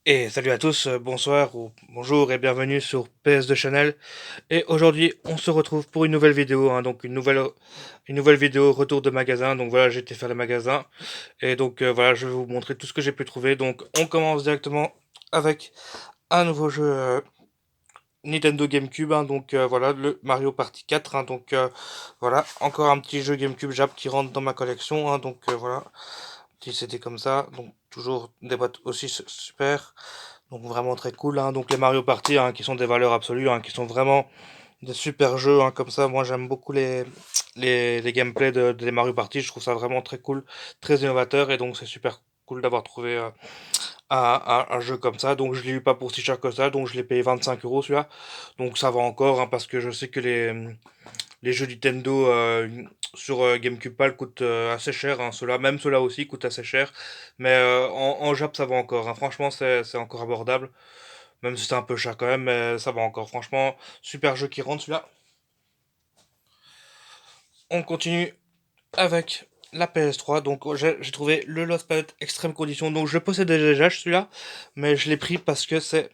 Et salut à tous, bonsoir ou bonjour et bienvenue sur PS2 Channel. Et aujourd'hui, on se retrouve pour une nouvelle vidéo, hein, donc une nouvelle vidéo retour de magasin. Donc voilà, j'ai été faire le magasin et donc voilà, je vais vous montrer tout ce que j'ai pu trouver. Donc on commence directement avec un nouveau jeu Nintendo GameCube, hein, donc voilà, le Mario Party 4, hein, donc voilà, encore un petit jeu GameCube Jap qui rentre dans ma collection, hein, donc voilà, petit CD comme ça, donc toujours des boîtes aussi super. Donc vraiment très cool, hein. Donc les Mario Party, hein, qui sont des valeurs absolues, hein, qui sont vraiment des super jeux, hein, comme ça. Moi j'aime beaucoup les gameplays des Mario Party, je trouve ça vraiment très cool, très innovateur, et donc c'est super cool d'avoir trouvé un jeu comme ça. Donc je l'ai eu pas pour si cher que ça, donc je l'ai payé 25 € celui-là. Donc ça va encore, hein, parce que je sais que les jeux Nintendo sur GameCube PAL coûtent assez cher, hein, même ceux-là aussi coûtent assez cher. Mais en Jap, ça va encore, hein. Franchement, c'est encore abordable. Même si c'est un peu cher quand même, mais ça va encore. Franchement, super jeu qui rentre celui-là. On continue avec la PS3. Donc j'ai trouvé le Lost Planet Extreme Condition. Donc je le possédais déjà celui-là, mais je l'ai pris parce que c'est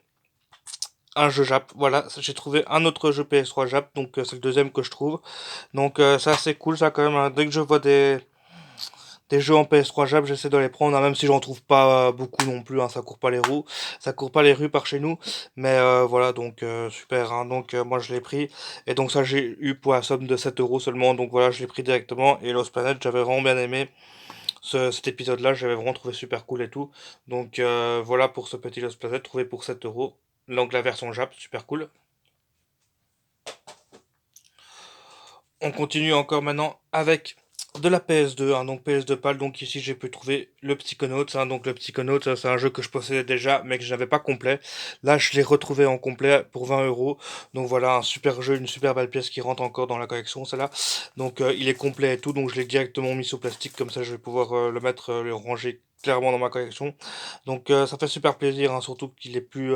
un jeu Jap. Voilà, j'ai trouvé un autre jeu PS3 Jap. Donc c'est le deuxième que je trouve. Donc ça c'est cool ça quand même, hein. Dès que je vois des jeux en PS3 Jap, j'essaie de les prendre, hein, même si j'en trouve pas beaucoup non plus, hein, ça court pas les roues, ça court pas les rues par chez nous, mais voilà, donc super, hein, donc moi je l'ai pris, et donc ça j'ai eu pour la somme de 7 € seulement, donc voilà, je l'ai pris directement, et Lost Planet, j'avais vraiment bien aimé cet épisode-là, j'avais vraiment trouvé super cool et tout, donc voilà pour ce petit Lost Planet, trouvé pour 7 €, donc la version Jap, super cool. On continue encore maintenant avec de la PS2, hein, donc PS2 PAL. Donc ici j'ai pu trouver le Psychonauts, hein, donc le Psychonauts, c'est un jeu que je possédais déjà mais que je n'avais pas complet. Là je l'ai retrouvé en complet pour 20 €. Donc voilà, un super jeu, une super belle pièce qui rentre encore dans la collection, celle-là. Donc il est complet et tout, donc je l'ai directement mis sous plastique, comme ça je vais pouvoir le mettre, le ranger clairement dans ma collection. Donc ça fait super plaisir, hein, surtout qu'il est plus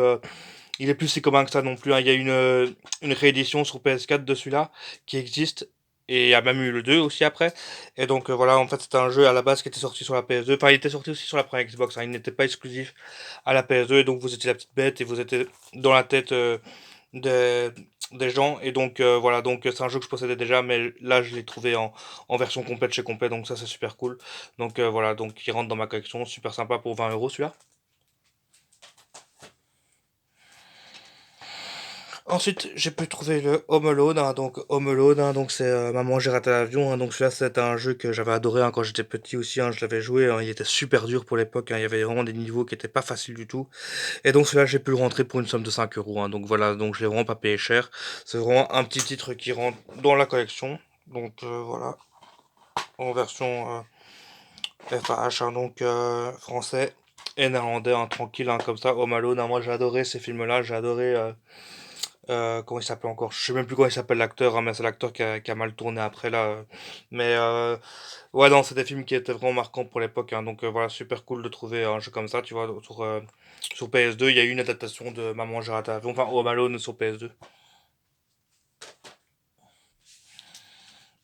il est plus si commun que ça non plus, hein. Il y a une réédition sur PS4 de celui-là qui existe. Et il y a même eu le 2 aussi après. Et donc voilà, en fait c'était un jeu à la base qui était sorti sur la PS2. Enfin, il était sorti aussi sur la première Xbox, hein. Il n'était pas exclusif à la PS2. Et donc vous étiez la petite bête et vous étiez dans la tête des, des gens. Et donc voilà, donc c'est un jeu que je possédais déjà. Mais là je l'ai trouvé en version complète chez complet. Donc ça c'est super cool. Donc voilà, donc il rentre dans ma collection. Super sympa pour 20 € celui-là. Ensuite, j'ai pu trouver le Home Alone, hein, donc Home Alone, hein, donc c'est Maman j'ai raté l'avion, hein, donc celui-là c'était un jeu que j'avais adoré, hein, quand j'étais petit aussi, hein, je l'avais joué, hein, il était super dur pour l'époque, hein, il y avait vraiment des niveaux qui étaient pas faciles du tout, et donc celui-là j'ai pu le rentrer pour une somme de 5 €, hein, donc voilà, donc je l'ai vraiment pas payé cher, c'est vraiment un petit titre qui rentre dans la collection, donc voilà, en version FAH, hein, donc français et néerlandais, hein, tranquille, hein, comme ça, Home Alone, hein, moi j'ai adoré ces films-là, j'ai adoré... comment il s'appelle encore? Je sais même plus comment il s'appelle l'acteur, hein, mais c'est l'acteur qui a mal tourné après là. Mais ouais, non, c'est des films qui étaient vraiment marquants pour l'époque, hein, donc voilà, super cool de trouver un jeu comme ça, tu vois, sur PS2. Il y a eu une adaptation de Maman j'ai raté l'avion, enfin Home Alone sur PS2.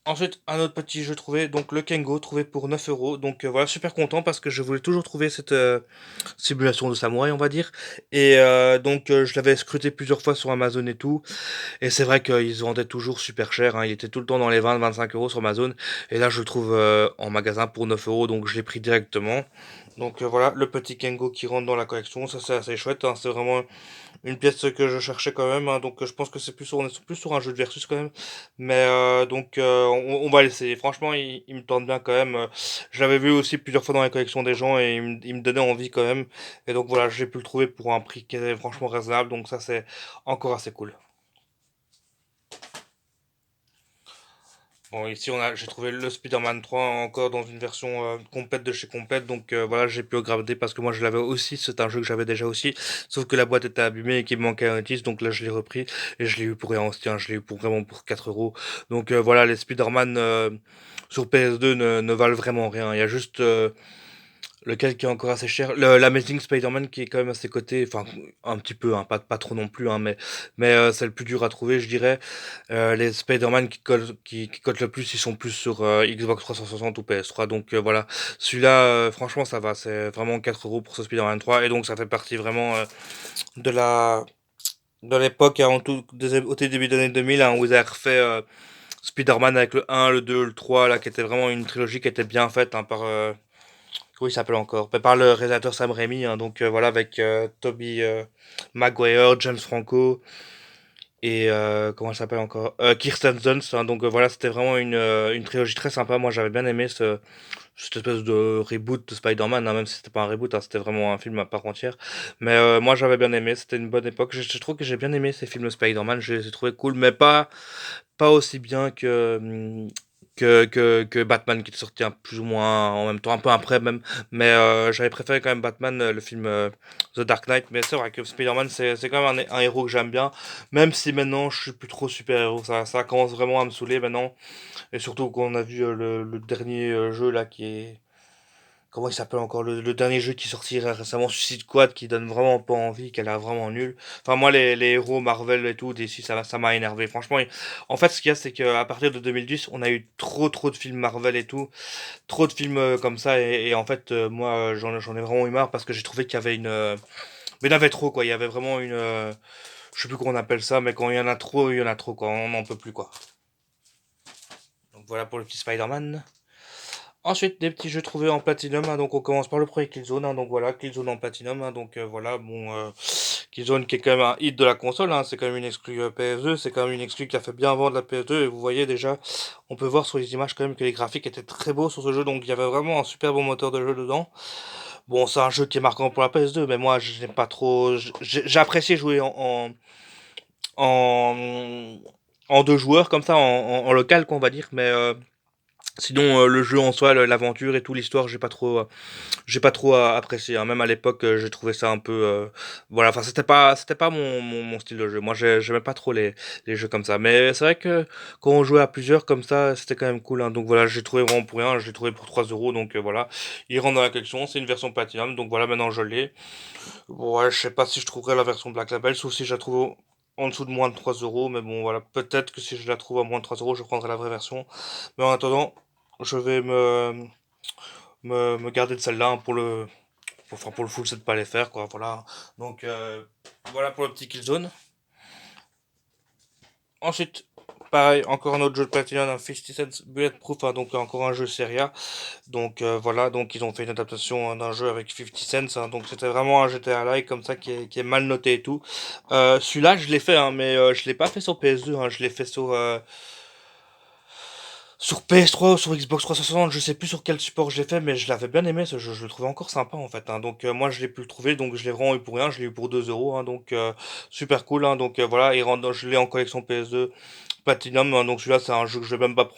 Ensuite, un autre petit jeu trouvé, donc le Kengo, trouvé pour 9 €. Donc voilà, super content parce que je voulais toujours trouver cette simulation de samouraï, on va dire. Et donc je l'avais scruté plusieurs fois sur Amazon et tout. Et c'est vrai qu'ils se vendaient toujours super cher, hein. Il était tout le temps dans les 20-25 € sur Amazon. Et là, je le trouve en magasin pour 9 €, donc je l'ai pris directement. Donc voilà, le petit Kengo qui rentre dans la collection, ça c'est assez chouette, hein. C'est vraiment une pièce que je cherchais quand même, hein. Donc je pense que on est plus sur un jeu de versus quand même. Mais donc on va l'essayer. Franchement, il me tente bien quand même. Je l'avais vu aussi plusieurs fois dans les collections des gens et il me donnait envie quand même. Et donc voilà, j'ai pu le trouver pour un prix qui est franchement raisonnable. Donc ça c'est encore assez cool. Bon, ici j'ai trouvé le Spider-Man 3 encore dans une version complète de chez Complète, donc voilà, j'ai pu regarder parce que moi je l'avais aussi, c'est un jeu que j'avais déjà aussi, sauf que la boîte était abîmée et qu'il me manquait un disque, donc là je l'ai repris et je l'ai eu pour rien aussi, hein, je l'ai eu pour vraiment pour 4 €. Donc voilà, les Spider-Man sur PS2 ne valent vraiment rien, il y a juste Lequel qui est encore assez cher? L'Amazing Spider-Man qui est quand même à ses côtés, enfin un petit peu, hein, pas trop non plus, hein, mais c'est le plus dur à trouver, je dirais. Les Spider-Man qui cotent le plus, ils sont plus sur Xbox 360 ou PS3, donc voilà. Celui-là, franchement, ça va, c'est vraiment 4 euros pour ce Spider-Man 3, et donc ça fait partie vraiment de la de l'époque, hein, au tout début des années 2000, hein, où ils avaient refait Spider-Man avec le 1, le 2, le 3, là, qui était vraiment une trilogie qui était bien faite, hein, par comment il s'appelle encore? Par le réalisateur Sam Raimi, hein, donc voilà, avec Tobey Maguire, James Franco et comment elle s'appelle encore? Kirsten Dunst, hein, donc voilà, c'était vraiment une trilogie très sympa. Moi, j'avais bien aimé cette espèce de reboot de Spider-Man, hein, même si c'était pas un reboot, hein, c'était vraiment un film à part entière. Mais moi, j'avais bien aimé, c'était une bonne époque. Je trouve que j'ai bien aimé ces films Spider-Man, je les ai trouvés cool, mais pas aussi bien que Batman qui est sorti un plus ou moins en même temps, un peu après même. Mais j'avais préféré quand même Batman, le film The Dark Knight. Mais c'est vrai que Spider-Man, c'est quand même un héros que j'aime bien. Même si maintenant je suis plus trop super-héros. Ça commence vraiment à me saouler maintenant. Et surtout qu'on a vu le dernier jeu là qui est comment il s'appelle encore le dernier jeu qui est sorti récemment, Suicide Squad, qui donne vraiment pas envie, qu'elle a vraiment nul. Enfin, moi, les héros Marvel et tout, DC, ça m'a énervé. Franchement, en fait, ce qu'il y a, c'est qu'à partir de 2010, on a eu trop de films Marvel et tout, trop de films comme ça, et en fait, moi, j'en ai vraiment eu marre parce que j'ai trouvé qu'il y avait mais il y en avait trop, quoi. Il y avait vraiment je sais plus comment on appelle ça, mais quand il y en a trop, il y en a trop, quoi. On n'en peut plus, quoi. Donc voilà pour le petit Spider-Man. Ensuite, des petits jeux trouvés en Platinum, hein, donc on commence par le premier Killzone, hein, donc voilà, Killzone en Platinum, hein, donc voilà, bon, Killzone qui est quand même un hit de la console, hein, c'est quand même une exclue PS2, c'est quand même une exclue qui a fait bien vendre la PS2, et vous voyez déjà, on peut voir sur les images quand même que les graphiques étaient très beaux sur ce jeu, donc il y avait vraiment un super bon moteur de jeu dedans. Bon, c'est un jeu qui est marquant pour la PS2, mais moi, je n'ai pas trop, j'ai apprécié jouer en, en deux joueurs, comme ça, en local, qu'on va dire, mais sinon, le jeu en soi, l'aventure et tout, l'histoire, j'ai pas trop apprécié, hein. Même à l'époque, j'ai trouvé ça un peu, voilà. Enfin, c'était pas mon style de jeu. Moi, j'aimais pas trop les jeux comme ça. Mais c'est vrai que quand on jouait à plusieurs comme ça, c'était quand même cool, hein. Donc voilà, j'ai trouvé vraiment pour rien. J'ai trouvé pour 3 euros. Donc voilà, il rentre dans la collection. C'est une version platinum. Donc voilà, maintenant je l'ai. Ouais, je sais pas si je trouverai la version Black Label, sauf si je la trouve en dessous de moins de 3 euros. Mais bon, voilà, peut-être que si je la trouve à moins de 3 euros, je prendrai la vraie version. Mais en attendant, je vais me garder de celle-là, hein, pour le full set pas les faire, quoi, voilà. Donc voilà pour le petit Killzone. Ensuite, pareil, encore un autre jeu de Platinum, un 50 Cent Bulletproof, hein, donc encore un jeu série A. Donc voilà, donc ils ont fait une adaptation, hein, d'un jeu avec 50 Cent, hein, donc c'était vraiment un GTA-like comme ça qui est mal noté et tout. Celui-là, je l'ai fait, hein, mais je l'ai pas fait sur PS2, hein, je l'ai fait sur PS3 ou sur Xbox 360, je sais plus sur quel support je l'ai fait, mais je l'avais bien aimé ce jeu, je le trouvais encore sympa en fait, hein. Donc moi je l'ai pu le trouver, donc je l'ai vraiment eu pour rien, je l'ai eu pour 2 euros, hein, donc super cool, hein. Donc voilà, je l'ai en collection PS2 Platinum, hein. Donc celui-là c'est un jeu que je vais même pas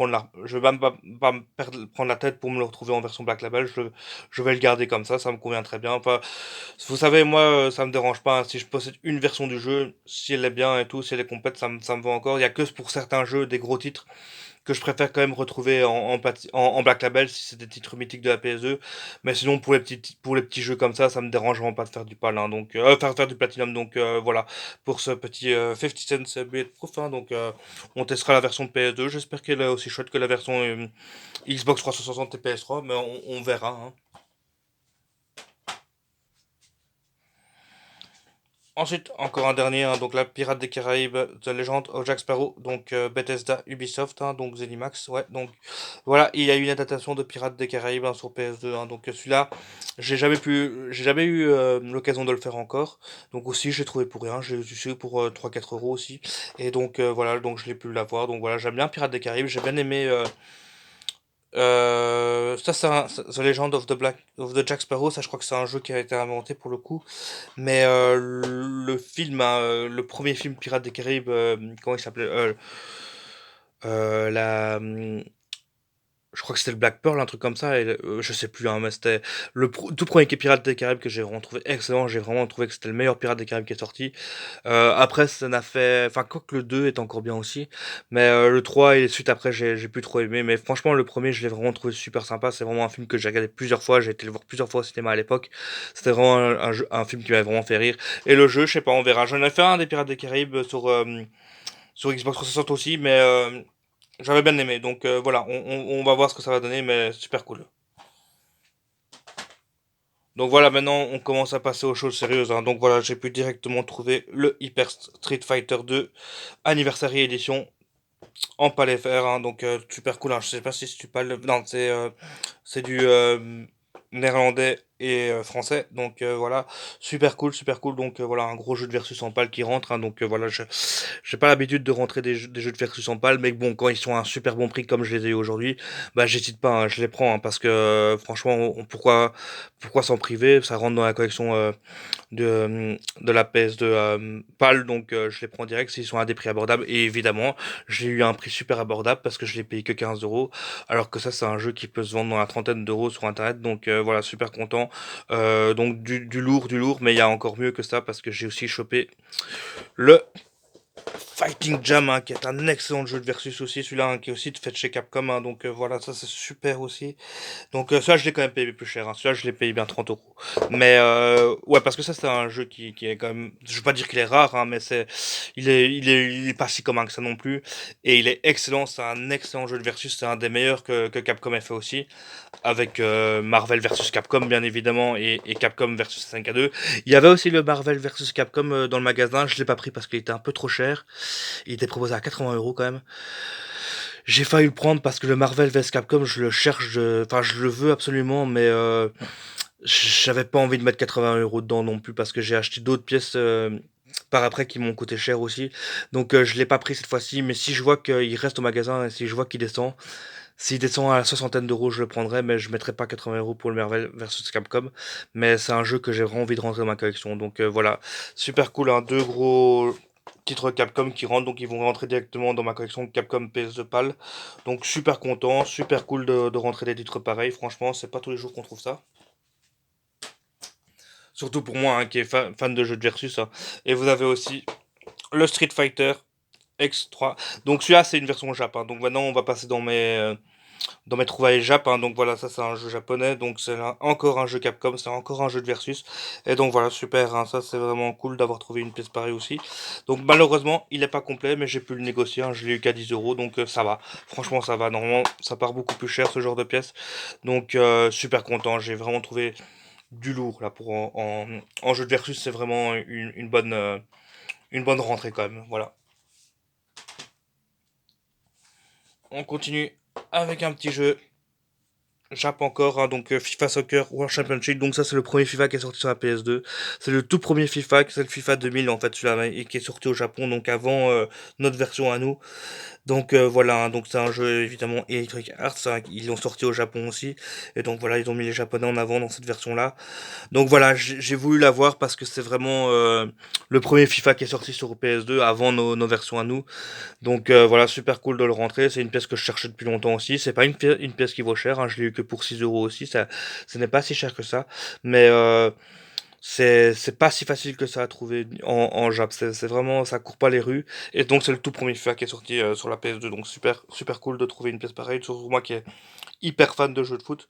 je vais même pas prendre la tête pour me le retrouver en version Black Label, je vais le garder comme ça me convient très bien. Enfin, vous savez, moi ça me dérange pas, hein. Si je possède une version du jeu, si elle est bien et tout, si elle est complète, ça me va encore. Il y a que pour certains jeux, des gros titres que je préfère quand même retrouver en Black Label si c'est des titres mythiques de la PS2. Mais sinon, pour les petits jeux comme ça me dérange vraiment pas de faire du PAL, hein. Donc, faire du Platinum. Donc, voilà, pour ce petit 50 Cent Bulletproof, hein. Donc, on testera la version de PS2. J'espère qu'elle est aussi chouette que la version Xbox 360 et PS3, mais on verra, hein. Ensuite, encore un dernier, hein, donc la Pirate des Caraïbes, The Legend of Jack Sparrow, donc Bethesda, Ubisoft, hein, donc Zenimax, ouais, donc voilà, il y a eu une adaptation de Pirates des Caraïbes, hein, sur PS2, hein, donc celui-là, j'ai jamais eu l'occasion de le faire encore, donc aussi j'ai trouvé pour rien, j'ai eu pour 3-4 euros aussi, et donc voilà, donc je l'ai pu l'avoir, donc voilà, j'aime bien Pirates des Caraïbes, j'ai bien aimé ça, The Legend of of the Jack Sparrow, ça je crois que c'est un jeu qui a été inventé pour le coup. Mais le film, hein, le premier film Pirates des Caraïbes, comment il s'appelait la, je crois que c'était le Black Pearl, un truc comme ça, et je sais plus, hein, mais c'était tout premier Pirate des Caraïbes que j'ai vraiment trouvé excellent. J'ai vraiment trouvé que c'était le meilleur Pirate des Caraïbes qui est sorti. Après, ça n'a fait. Enfin, quoi que le 2 est encore bien aussi. Mais le 3 et les suites après, j'ai plus trop aimé. Mais franchement, le premier, je l'ai vraiment trouvé super sympa. C'est vraiment un film que j'ai regardé plusieurs fois. J'ai été le voir plusieurs fois au cinéma à l'époque. C'était vraiment un film qui m'avait vraiment fait rire. Et le jeu, je sais pas, on verra. J'en ai fait un des Pirates des Caraïbes sur Xbox 360 aussi, mais j'avais bien aimé. Donc voilà, on va voir ce que ça va donner, mais super cool. Donc voilà, maintenant on commence à passer aux choses sérieuses, hein. Donc voilà, j'ai pu directement trouver le Hyper Street Fighter 2 Anniversary Edition en palais fer, hein. Donc super cool, hein. Je sais pas si tu parles. Non, c'est du néerlandais et français. Donc voilà, super cool, super cool. Donc voilà, un gros jeu de versus en pal qui rentre, hein. Donc voilà, j'ai pas l'habitude de rentrer des jeux de versus en pal, mais bon, quand ils sont à un super bon prix comme je les ai eu aujourd'hui, bah j'hésite pas, hein, je les prends, hein, parce que franchement, pourquoi s'en priver? Ça rentre dans la collection de la PS2 PAL, donc je les prends direct s'ils sont à des prix abordables. Et évidemment, j'ai eu un prix super abordable parce que je l'ai payé que 15 euros, alors que ça, c'est un jeu qui peut se vendre dans la trentaine d'euros sur internet. Donc voilà, super content. Donc du lourd, mais il y a encore mieux que ça parce que j'ai aussi chopé le Fighting Jam, hein, qui est un excellent jeu de versus aussi, celui-là, hein, qui est aussi fait chez Capcom, hein. Donc voilà, ça c'est super aussi. Donc celui-là, je l'ai quand même payé plus cher, hein. Celui-là, je l'ai payé bien 30 euros. Mais ouais, parce que ça, c'est un jeu qui est quand même. Je veux pas dire qu'il est rare, hein, mais il est pas si commun que ça non plus. Et il est excellent. C'est un excellent jeu de versus. C'est un des meilleurs que Capcom ait fait aussi, avec Marvel versus Capcom bien évidemment et Capcom versus 5 2. Il y avait aussi le Marvel versus Capcom dans le magasin. Je l'ai pas pris parce qu'il était un peu trop cher. Il était proposé à 80 euros quand même. J'ai failli le prendre parce que le Marvel vs Capcom, je le cherche, enfin je le veux absolument, mais j'avais pas envie de mettre 80 euros dedans non plus parce que j'ai acheté d'autres pièces par après qui m'ont coûté cher aussi. Donc je l'ai pas pris cette fois-ci, mais si je vois qu'il reste au magasin et si je vois qu'il descend, s'il descend à la soixantaine d'euros, je le prendrai, mais je mettrai pas 80 euros pour le Marvel versus Capcom. Mais c'est un jeu que j'ai vraiment envie de rentrer dans ma collection. Donc voilà, super cool, hein, deux gros titres Capcom qui rentrent, donc ils vont rentrer directement dans ma collection Capcom PS2 PAL. Donc super content, super cool de rentrer des titres pareils. Franchement, c'est pas tous les jours qu'on trouve ça. Surtout pour moi, hein, qui est fan de jeux de versus, hein. Et vous avez aussi le Street Fighter X3. Donc celui-là, c'est une version Jap, hein. Donc maintenant, on va passer dans mes trouvailles Jap, hein. Donc voilà, ça c'est un jeu japonais. Donc c'est encore un jeu Capcom, c'est encore un jeu de versus. Et donc voilà, super, hein. Ça c'est vraiment cool d'avoir trouvé une pièce pareille aussi. Donc malheureusement, il n'est pas complet, mais j'ai pu le négocier, hein. Je l'ai eu qu'à 10 euros, donc ça va. Franchement, ça va. Normalement, ça part beaucoup plus cher ce genre de pièce. Donc super content. J'ai vraiment trouvé du lourd là pour en jeu de versus. C'est vraiment une bonne rentrée quand même. Voilà. On continue avec un petit jeu Jap encore, hein. Donc FIFA Soccer World Championship. Donc ça c'est le premier FIFA qui est sorti sur la PS2. C'est le tout premier FIFA, c'est le FIFA 2000 en fait celui-là, et qui est sorti au Japon, donc avant notre version à nous. Donc voilà, hein. Donc c'est un jeu évidemment Electronic Arts, hein. Ils l'ont sorti au Japon aussi, et donc voilà, ils ont mis les Japonais en avant dans cette version-là. Donc voilà, j'ai voulu l'avoir parce que c'est vraiment le premier FIFA qui est sorti sur PS2 avant nos versions à nous. Donc voilà, super cool de le rentrer. C'est une pièce que je cherchais depuis longtemps aussi. C'est pas une pièce qui vaut cher, hein. Je l'ai eu que pour 6 euros aussi. Ce n'est pas si cher que ça. Mais c'est pas si facile que ça à trouver en Jap. C'est vraiment, ça court pas les rues. Et donc c'est le tout premier FIFA qui est sorti sur la PS2. Donc super, super cool de trouver une pièce pareille. Surtout moi qui est hyper fan de jeux de foot.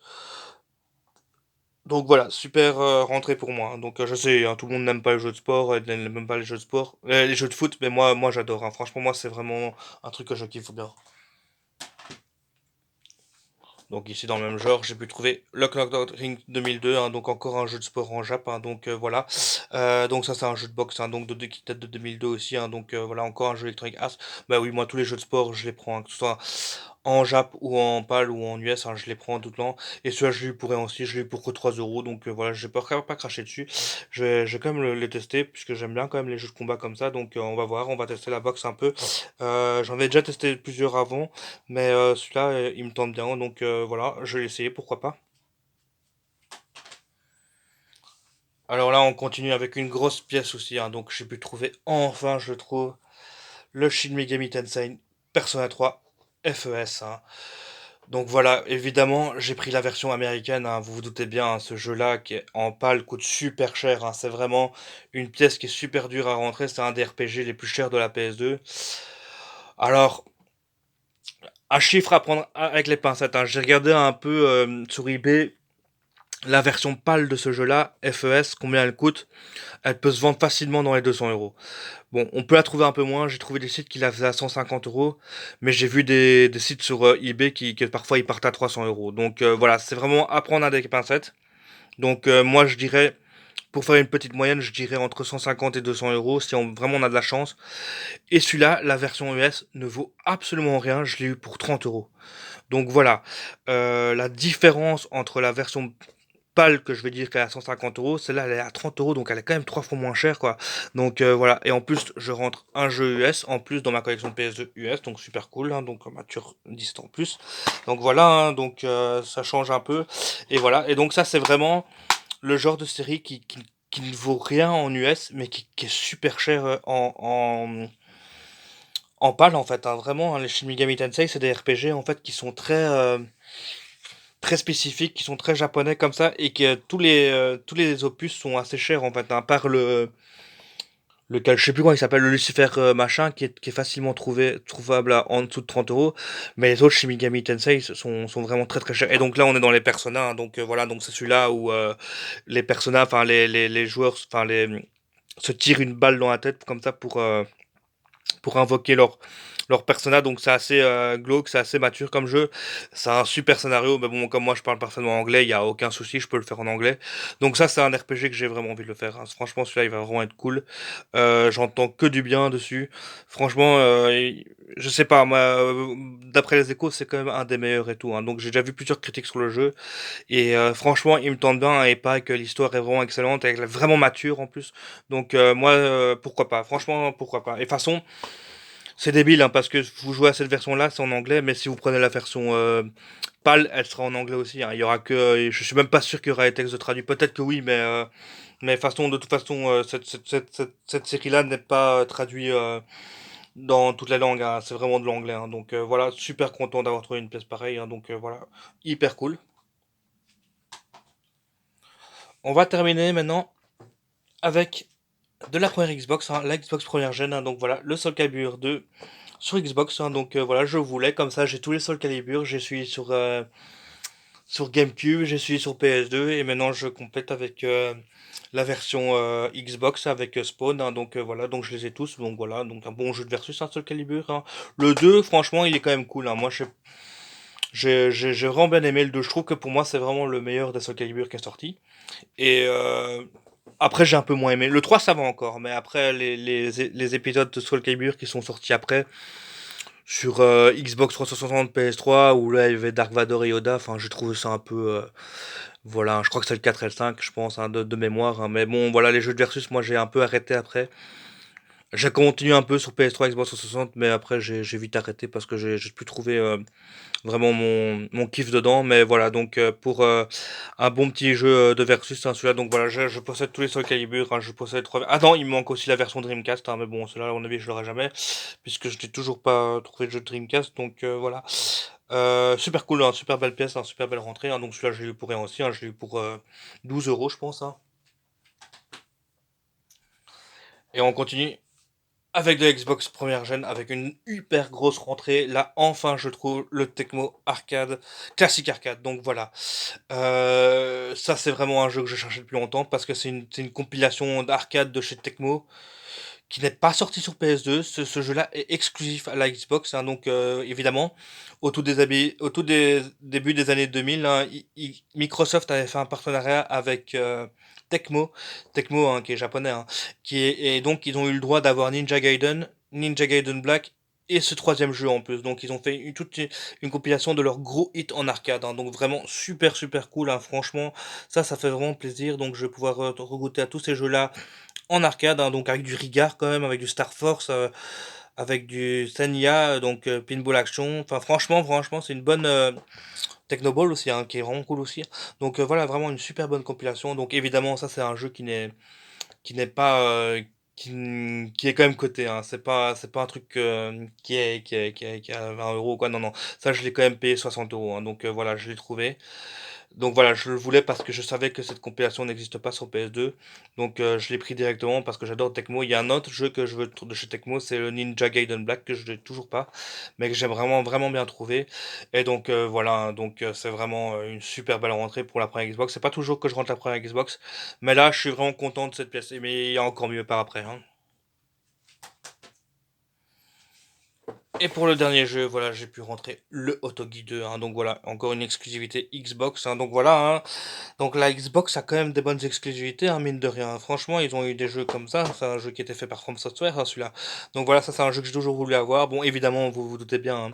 Donc voilà, super rentrée pour moi, hein. Donc je sais, hein, tout le monde n'aime pas les jeux de sport, n'aime même pas les jeux de sport, les jeux de foot, mais moi j'adore, hein. Franchement, moi c'est vraiment un truc que je kiffe bien. Donc ici dans le même genre, j'ai pu trouver le Knockout Ring 2002, hein. Donc encore un jeu de sport en Jap, hein. Donc voilà. Donc ça c'est un jeu de boxe, hein, donc qui date de 2002 aussi, hein. Donc voilà, encore un jeu Electronic Arts. Bah oui, moi tous les jeux de sport je les prends, hein, que ce soit en Jap ou en PAL ou en US, hein, je les prends tout le temps. Et celui-là je l'ai eu pour rien aussi, je l'ai eu pour que 3 euros. Donc voilà, j'ai pas craché dessus. Je vais quand même les tester, puisque j'aime bien quand même les jeux de combat comme ça. Donc on va voir, on va tester la boxe un peu. J'en ai déjà testé plusieurs avant, mais celui-là il me tente bien. Donc voilà, je vais essayer, pourquoi pas. Alors là, on continue avec une grosse pièce aussi, hein. Donc j'ai pu trouver enfin, je trouve, le Shin Megami Tensei Persona 3 FES, hein. Donc voilà, évidemment, j'ai pris la version américaine, hein, vous vous doutez bien, hein, ce jeu-là qui est en PAL coûte super cher, hein, c'est vraiment une pièce qui est super dure à rentrer, c'est un des RPG les plus chers de la PS2. Alors, un chiffre à prendre avec les pincettes, hein, j'ai regardé un peu sur eBay la version PAL de ce jeu-là, FES, combien elle coûte. Elle peut se vendre facilement dans les 200 euros. Bon, on peut la trouver un peu moins. J'ai trouvé des sites qui la faisaient à 150 euros, mais j'ai vu des sites sur eBay qui parfois ils partent à 300 euros. Donc voilà, c'est vraiment à prendre avec des pincettes. Donc moi je dirais, pour faire une petite moyenne, je dirais entre 150 et 200 euros si vraiment on a de la chance. Et celui-là, la version US, ne vaut absolument rien. Je l'ai eu pour 30 euros. Donc voilà, la différence entre la version pâle que je vais dire qu'elle est à 150 euros, celle-là elle est à 30 euros, donc elle est quand même 3 fois moins chère quoi. Donc voilà, et en plus je rentre un jeu US en plus dans ma collection de PS2 US, donc super cool, hein, donc mature 10 ans plus. Donc voilà, hein, donc ça change un peu. Et voilà, et donc ça c'est vraiment le genre de série qui ne vaut rien en US, mais qui est super cher en pâle en fait, hein, vraiment, hein, les Shin Megami Tensei c'est des RPG en fait qui sont très spécifiques, qui sont très japonais comme ça, et que tous les opus sont assez chers en fait, hein, à part lequel je sais plus comment il s'appelle, le Lucifer machin, qui est facilement trouvable en dessous de 30 euros, mais les autres Shimigami Tensei sont vraiment très très chers. Et donc là on est dans les Persona, hein, donc voilà, donc c'est celui-là où les Persona, enfin les joueurs, enfin les se tirent une balle dans la tête comme ça pour invoquer leur persona, donc c'est assez glauque, c'est assez mature comme jeu, c'est un super scénario, mais bon, comme moi je parle parfaitement anglais, il y a aucun souci, je peux le faire en anglais, donc ça c'est un RPG que j'ai vraiment envie de le faire, hein. Franchement celui-là il va vraiment être cool, j'entends que du bien dessus, franchement, je sais pas, moi, d'après les échos c'est quand même un des meilleurs et tout, hein. Donc j'ai déjà vu plusieurs critiques sur le jeu, et franchement il me tente bien, hein, et pas que l'histoire est vraiment excellente, elle est vraiment mature en plus, donc moi pourquoi pas, franchement pourquoi pas, et de toute façon, c'est débile, hein, parce que vous jouez à cette version-là, c'est en anglais, mais si vous prenez la version PAL, elle sera en anglais aussi, hein. Il y aura que, je suis même pas sûr qu'il y aura les textes de traduits. Peut-être que oui, mais façon, de toute façon, cette série-là n'est pas traduite dans toutes les langues, hein. C'est vraiment de l'anglais, hein. Donc voilà, super content d'avoir trouvé une pièce pareille, hein. Donc voilà, hyper cool. On va terminer maintenant avec de la première Xbox, hein, la Xbox première gen, hein. Donc voilà, le Soul Calibur 2 sur Xbox, hein. Donc voilà, je voulais comme ça, j'ai tous les Soul Calibur, j'ai suivi sur GameCube, j'ai suivi sur PS2, et maintenant je complète avec la version Xbox avec Spawn, hein. Donc voilà, donc je les ai tous, donc voilà, donc un bon jeu de versus, un Soul Calibur, hein. Le 2 franchement il est quand même cool, hein. Moi j'ai vraiment bien aimé le 2, je trouve que pour moi c'est vraiment le meilleur des Soul Calibur qui est sorti. Et après, j'ai un peu moins aimé. Le 3 ça va encore, mais après, les épisodes de Soul Calibur qui sont sortis après, sur Xbox 360, PS3, où là, il y avait Dark Vador et Yoda, enfin, je trouve ça un peu... voilà, je crois que c'est le 4 et le 5, je pense, hein, de mémoire, hein. Mais bon, voilà, les jeux de Versus, moi, j'ai un peu arrêté après. J'ai continué un peu sur PS3, Xbox 360, mais après, j'ai vite arrêté parce que j'ai plus trouvé vraiment mon kiff dedans. Mais voilà, donc pour un bon petit jeu de versus, hein, celui-là, donc voilà, je possède tous les Soul Calibur, hein, je possède trois. Ah non, il me manque aussi la version Dreamcast, hein, mais bon, celui-là, à mon avis, je l'aurai jamais, puisque je n'ai toujours pas trouvé de jeu de Dreamcast, donc voilà. Super cool, hein, super belle pièce, hein, super belle rentrée, hein, donc celui-là, je l'ai eu pour rien aussi, hein, je l'ai eu pour 12 euros, je pense, hein. Et on continue avec de Xbox première gen, avec une hyper grosse rentrée. Là, enfin, je trouve le Tecmo Arcade, classique arcade. Donc voilà. Ça, c'est vraiment un jeu que je cherchais depuis longtemps parce que c'est une compilation d'arcade de chez Tecmo qui n'est pas sorti sur PS2. Ce jeu-là est exclusif à la Xbox, hein. Donc évidemment, au tout des début des années 2000, hein, Microsoft avait fait un partenariat avec Tecmo, Tecmo, hein, qui est japonais, hein, et donc ils ont eu le droit d'avoir Ninja Gaiden, Ninja Gaiden Black et ce troisième jeu en plus. Donc ils ont fait une compilation de leurs gros hits en arcade, hein. Donc vraiment super super cool, hein. Franchement, ça fait vraiment plaisir. Donc je vais pouvoir regoûter à tous ces jeux-là en arcade, hein, donc avec du Rigard quand même, avec du Star Force, avec du Senya, donc Pinball Action. Enfin franchement c'est une bonne Technoball aussi, hein, qui est vraiment cool aussi. Donc voilà, vraiment une super bonne compilation. Donc évidemment ça c'est un jeu qui n'est pas qui est quand même coté, hein. C'est pas un truc qui est à 20 euros, quoi. Non, non. Ça, je l'ai quand même payé 60 euros, hein. Donc voilà, je l'ai trouvé. Donc voilà, je le voulais parce que je savais que cette compilation n'existe pas sur PS2. Donc je l'ai pris directement parce que j'adore Tecmo. Il y a un autre jeu que je veux de chez Tecmo, c'est le Ninja Gaiden Black que je n'ai toujours pas, mais que j'ai vraiment vraiment bien trouvé. Et donc voilà, hein. Donc c'est vraiment une super belle rentrée pour la première Xbox. C'est pas toujours que je rentre la première Xbox, mais là je suis vraiment content de cette pièce. Mais il y a encore mieux par après, hein. Et pour le dernier jeu, voilà, j'ai pu rentrer le Otogi 2, hein. Donc voilà, encore une exclusivité Xbox, hein. Donc voilà, hein. Donc la Xbox a quand même des bonnes exclusivités, hein, mine de rien. Franchement, ils ont eu des jeux comme ça. C'est un jeu qui était fait par From Software, hein, celui-là. Donc voilà, ça c'est un jeu que j'ai toujours voulu avoir. Bon, évidemment, vous vous doutez bien, hein,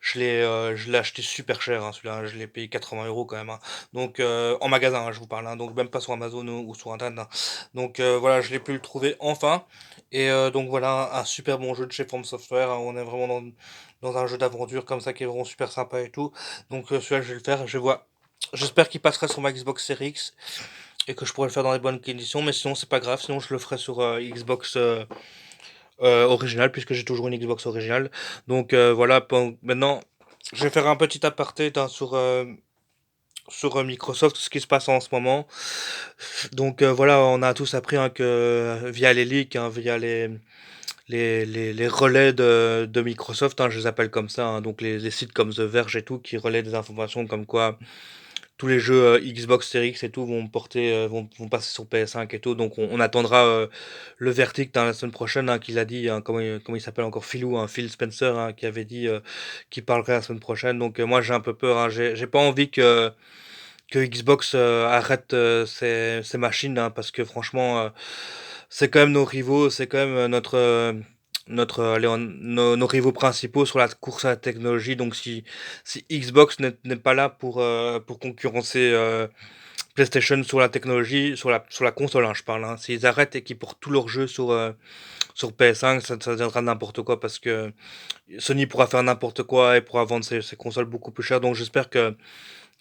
je l'ai acheté super cher, hein, celui-là. Je l'ai payé 80 euros quand même, hein. Donc en magasin, hein, je vous parle, hein. Donc même pas sur Amazon ou sur Internet, hein. Donc voilà, je l'ai pu le trouver enfin. Et donc voilà, un super bon jeu de chez From Software, hein. On est vraiment dans un jeu d'aventure comme ça qui est vraiment super sympa et tout. Donc celui-là, je vais le faire. J'espère qu'il passera sur ma Xbox Series X et que je pourrai le faire dans les bonnes conditions. Mais sinon, c'est pas grave. Sinon, je le ferai sur Xbox originale puisque j'ai toujours une Xbox originale. Donc voilà. Maintenant, je vais faire un petit aparté sur Microsoft, ce qui se passe en ce moment. Donc voilà, on a tous appris, hein, que via les leaks, hein, via les relais de Microsoft, hein, je les appelle comme ça, hein. Donc les sites comme The Verge et tout qui relaient des informations comme quoi tous les jeux Xbox Series X et tout vont passer sur PS5 et tout. Donc on attendra le verdict, hein, la semaine prochaine, hein, qu'il a dit, hein, comment il s'appelle encore, Philou, hein, Phil Spencer, hein, qui avait dit qu'il parlerait la semaine prochaine. Donc moi j'ai un peu peur, hein. J'ai pas envie que Xbox arrête ses machines, hein, parce que franchement c'est quand même nos rivaux, c'est quand même nos rivaux principaux sur la course à la technologie. Donc si Xbox n'est pas là pour concurrencer PlayStation sur la technologie, sur la console, hein, je parle, hein. S'ils arrêtent et qu'ils portent tous leurs jeux sur PS5, ça deviendra n'importe quoi parce que Sony pourra faire n'importe quoi et pourra vendre ses consoles beaucoup plus cher. Donc j'espère que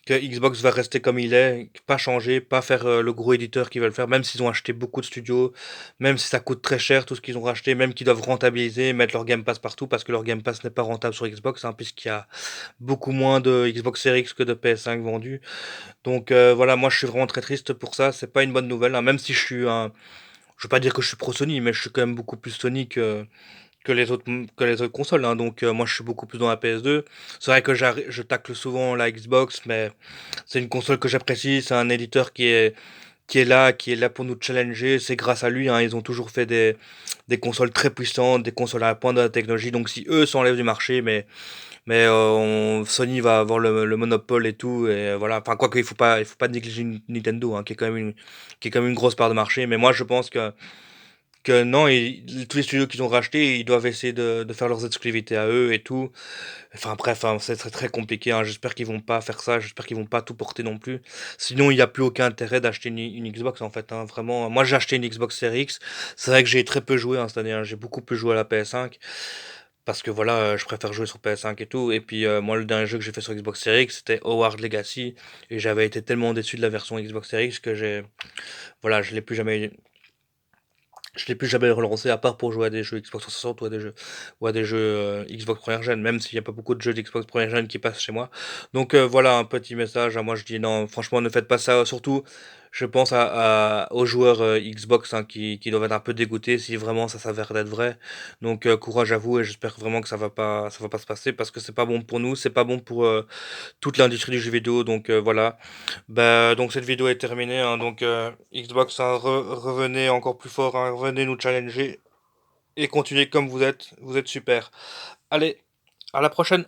Xbox va rester comme il est, pas changer, pas faire le gros éditeur qu'ils veulent faire, même s'ils ont acheté beaucoup de studios, même si ça coûte très cher tout ce qu'ils ont racheté, même qu'ils doivent rentabiliser, mettre leur Game Pass partout, parce que leur Game Pass n'est pas rentable sur Xbox, hein, puisqu'il y a beaucoup moins de Xbox Series X que de PS5 vendus. Donc voilà, moi je suis vraiment très triste pour ça, c'est pas une bonne nouvelle, hein, même si je veux pas dire que je suis pro Sony, mais je suis quand même beaucoup plus Sony que les autres consoles, hein. Donc moi je suis beaucoup plus dans la PS2. C'est vrai que je tacle souvent la Xbox, mais c'est une console que j'apprécie, c'est un éditeur qui est là pour nous challenger. C'est grâce à lui, hein, ils ont toujours fait des consoles très puissantes, des consoles à la pointe de la technologie. Donc si eux s'enlèvent du marché, mais Sony va avoir le monopole et tout. Et voilà. Enfin, quoi qu'il faut pas négliger Nintendo, hein, qui est quand même une grosse part de marché. Mais moi, je pense que non, tous les studios qu'ils ont rachetés, ils doivent essayer de faire leurs exclusivités à eux et tout. Enfin bref, hein, c'est très très compliqué, hein. J'espère qu'ils vont pas faire ça, j'espère qu'ils vont pas tout porter non plus. Sinon, il n'y a plus aucun intérêt d'acheter une Xbox en fait, hein. Vraiment, moi j'ai acheté une Xbox Series X. C'est vrai que j'ai très peu joué, hein, cette année, hein. J'ai beaucoup plus joué à la PS5 parce que voilà, je préfère jouer sur PS5 et tout. Et puis moi, le dernier jeu que j'ai fait sur Xbox Series X, c'était Hogwarts Legacy, et j'avais été tellement déçu de la version Xbox Series X que voilà, je l'ai plus jamais relancé à part pour jouer à des jeux Xbox 360 ou à des jeux Xbox première gen, même s'il n'y a pas beaucoup de jeux d'Xbox première gen qui passent chez moi. Donc voilà un petit message. À moi je dis non, franchement ne faites pas ça. Surtout, je pense aux joueurs Xbox, hein, qui doivent être un peu dégoûtés si vraiment ça s'avère d'être vrai. Donc courage à vous, et j'espère vraiment que ça va pas se passer parce que c'est pas bon pour nous, c'est pas bon pour toute l'industrie du jeu vidéo. Donc voilà. Bah, donc cette vidéo est terminée, hein. Donc Xbox, hein, revenez encore plus fort, hein. Revenez nous challenger et continuez comme vous êtes super. Allez, à la prochaine.